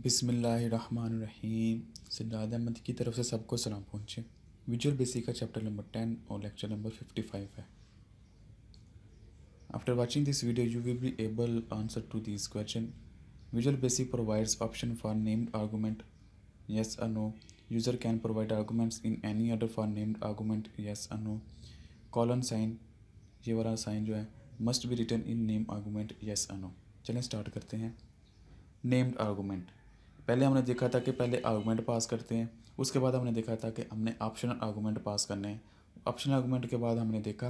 बिस्मिल्लाहिर्रहमानिर्रहीम। सिद्धार्थ अहमद की तरफ से सबको सलाम पहुँचे। विजुअल बेसिक का चैप्टर नंबर 10 और लेक्चर नंबर 55 है। After watching this video you will be able answer to this question. Visual basic provides option for named argument yes or no. User can provide arguments in any order for named argument yes or no. Colon sign, ये वाला sign जो है must be written in name argument yes or no. चलें start करते हैं। Named argument, पहले हमने देखा था कि पहले आर्गूमेंट पास करते हैं, उसके बाद हमने देखा था कि हमने ऑप्शनल आर्गूमेंट पास करने हैं। ऑप्शनल आर्गूमेंट के बाद हमने देखा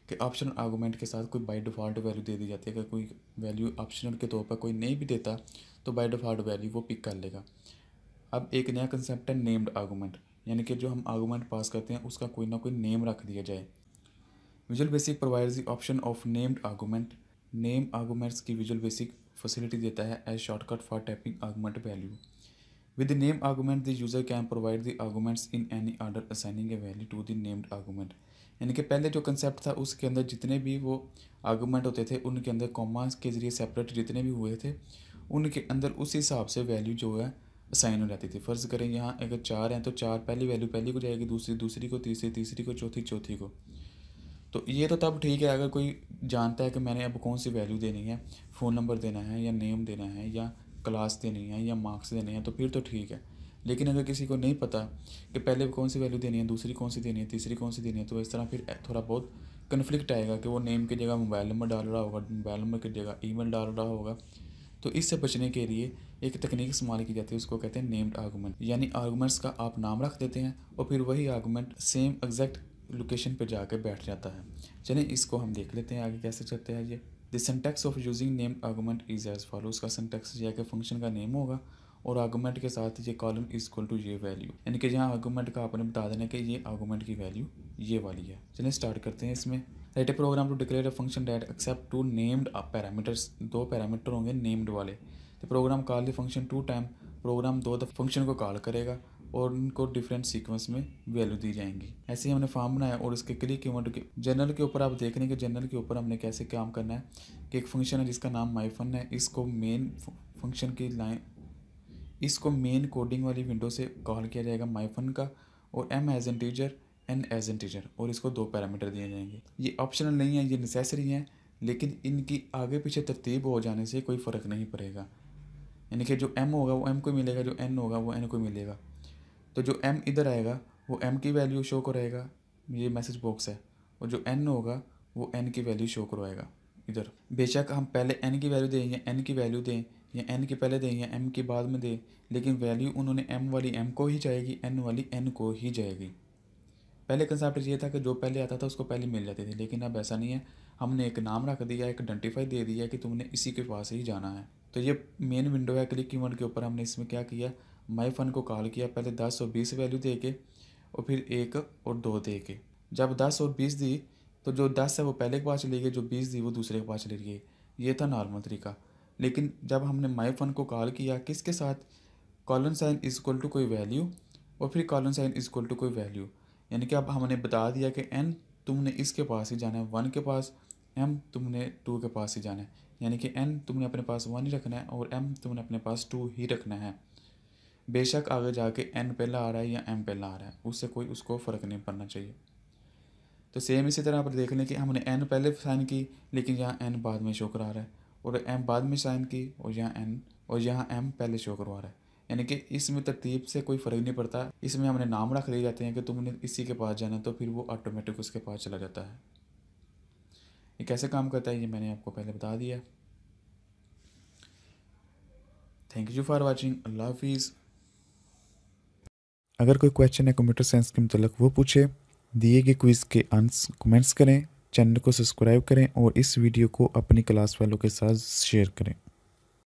कि ऑप्शनल आर्गूमेंट के साथ कोई बाय डिफ़ॉल्ट वैल्यू दे दी जाती है। अगर कोई वैल्यू ऑप्शनल के तौर पर कोई नहीं भी देता तो बाय डिफ़ॉल्ट वैल्यू वो पिक कर लेगा। अब एक नया कंसेप्ट है नेम्ड आर्गूमेंट, यानी कि जो हम आर्गूमेंट पास करते हैं उसका कोई ना कोई नेम रख दिया जाए। Visual basic provides the option of named argument. Name arguments की विजुअल बेसिक फैसिलिटी देता है as shortcut for typing argument value. With the name argument the user can provide the arguments in any order assigning a value to the named argument. यानी कि पहले जो concept था उसके अंदर जितने भी वो आर्गूमेंट होते थे उनके अंदर कॉमास के जरिए सेपरेट जितने भी हुए थे उनके अंदर उस हिसाब से वैल्यू जो है असाइन हो जाती थी। फ़र्ज़ करें यहाँ अगर 4 हैं तो 4 पहली वैल्यू पहली को जाएगी, दूसरी को, तीसरी को, चौथी को। तो ये तो तब ठीक है अगर कोई जानता है कि मैंने अब कौन सी वैल्यू देनी है, फ़ोन नंबर देना है या नेम देना है या क्लास देनी है या मार्क्स देने हैं, तो फिर तो ठीक है। लेकिन अगर किसी को नहीं पता कि पहले कौन सी वैल्यू देनी है, दूसरी कौन सी देनी है, तीसरी कौन सी देनी है, तो इस तरह फिर थोड़ा बहुत कन्फ्लिक्ट आएगा कि वो नेम की जगह मोबाइल नंबर डाल रहा होगा, मोबाइल नंबर की जगह ईमेल डाल रहा होगा। तो इससे बचने के लिए एक तकनीक इस्तेमाल की जाती है, उसको कहते हैं नेम्ड आर्गूमेंट। यानी आर्गूमेंट्स का आप नाम रख देते हैं और फिर वही आर्गूमेंट सेम एग्जैक्ट लोकेशन पे जाके बैठ जाता है। चलें इसको हम देख लेते हैं आगे कैसे चलते हैं ये। The syntax of using named argument is as follow. उसका सिंटैक्स यह है कि फंक्शन का नेम होगा और आर्गूमेंट के साथ ये कॉलम इज इक्वल टू ये वैल्यू, यानी कि यहाँ आर्गूमेंट का आपने बता देना कि ये आर्गूमेंट की वैल्यू ये वाली है। चलिए स्टार्ट करते हैं इसमें। Write a program to declare a function that accept two named parameters. 2 parameter होंगे नेम्ड वाले। तो program call the function 2 time. Program 2 दफ़ा फंक्शन को कॉल करेगा और उनको डिफरेंट सीक्वेंस में वैल्यू दी जाएंगी। ऐसे ही हमने फॉर्म बनाया और इसके क्लिक कीवर्ड के जनरल के ऊपर आप देख रहे हैं कि जनरल के ऊपर हमने कैसे काम करना है कि एक फंक्शन है जिसका नाम माईफन है, इसको मेन फंक्शन की लाइन, इसको मेन कोडिंग वाली विंडो से कॉल किया जाएगा माईफन का, और m as integer, n as integer, और इसको 2 पैरामीटर दिए जाएंगे। ये ऑप्शनल नहीं है, ये नेसेसरी हैं, लेकिन इनकी आगे पीछे तरतीब हो जाने से कोई फ़र्क नहीं पड़ेगा। यानी कि जो m होगा वो m को मिलेगा, जो n होगा वो n को मिलेगा। तो जो m इधर आएगा वो m की वैल्यू शो कराएगा, ये मैसेज बॉक्स है, और जो n होगा वो n की वैल्यू शो करवाएगा इधर। बेशक हम पहले n की वैल्यू दें या n की वैल्यू दें या n की पहले दें या m की बाद में दें, लेकिन वैल्यू उन्होंने m वाली m को ही जाएगी, n वाली n को ही जाएगी। पहले कंसेप्ट ये था कि जो पहले आता था उसको पहले मिल जाती थी, लेकिन अब ऐसा नहीं है। हमने एक नाम रख दिया, एक आइडेंटिफाई दे दिया कि तुमने इसी के पास ही जाना है। तो ये मेन विंडो है। क्लिक कीवर्ड के ऊपर हमने इसमें क्या किया, माई फन को कॉल किया, पहले 10 और 20 वैल्यू दे के और फिर 1 और 2 दे के। जब 10 और 20 दी तो जो 10 है वो पहले के पास चली गई, जो 20 दी वो दूसरे के पास चली गई। ये था नॉर्मल तरीका। लेकिन जब हमने माई फन को कॉल किया किसके साथ, colon sign is equal to कोई वैल्यू और फिर colon sign is equal to कोई वैल्यू, यानी कि अब हमने बता दिया कि n तुमने इसके पास ही जाना है 1 के पास, m तुमने 2 के पास ही जाना है, यानी कि n तुमने अपने पास 1 ही रखना है और m तुमने अपने पास 2 ही रखना है। बेशक आगे जाके n पहला आ रहा है या m पहला आ रहा है, उससे कोई उसको फ़र्क नहीं पड़ना चाहिए। तो सेम इसी तरह पर देख लें कि हमने n पहले साइन की लेकिन यहाँ n बाद में शो करा रहा है, और m बाद में साइन की और यहाँ n और यहाँ m पहले शो करवा रहा है। यानी कि इसमें तरतीब से कोई फ़र्क नहीं पड़ता। इसमें हमने नाम रख दिए जाते हैं कि तुमने इसी के पास जाना, तो फिर वो ऑटोमेटिक उसके पास चला जाता है। ये कैसे काम करता है ये मैंने आपको पहले बता दिया। Thank you for watching. अल्लाह हाफिज़। अगर कोई क्वेश्चन है कंप्यूटर साइंस के मतलब वो पूछे, दिए गए क्विज़ के आंसर कमेंट्स करें, चैनल को सब्सक्राइब करें और इस वीडियो को अपनी क्लास वालों के साथ शेयर करें।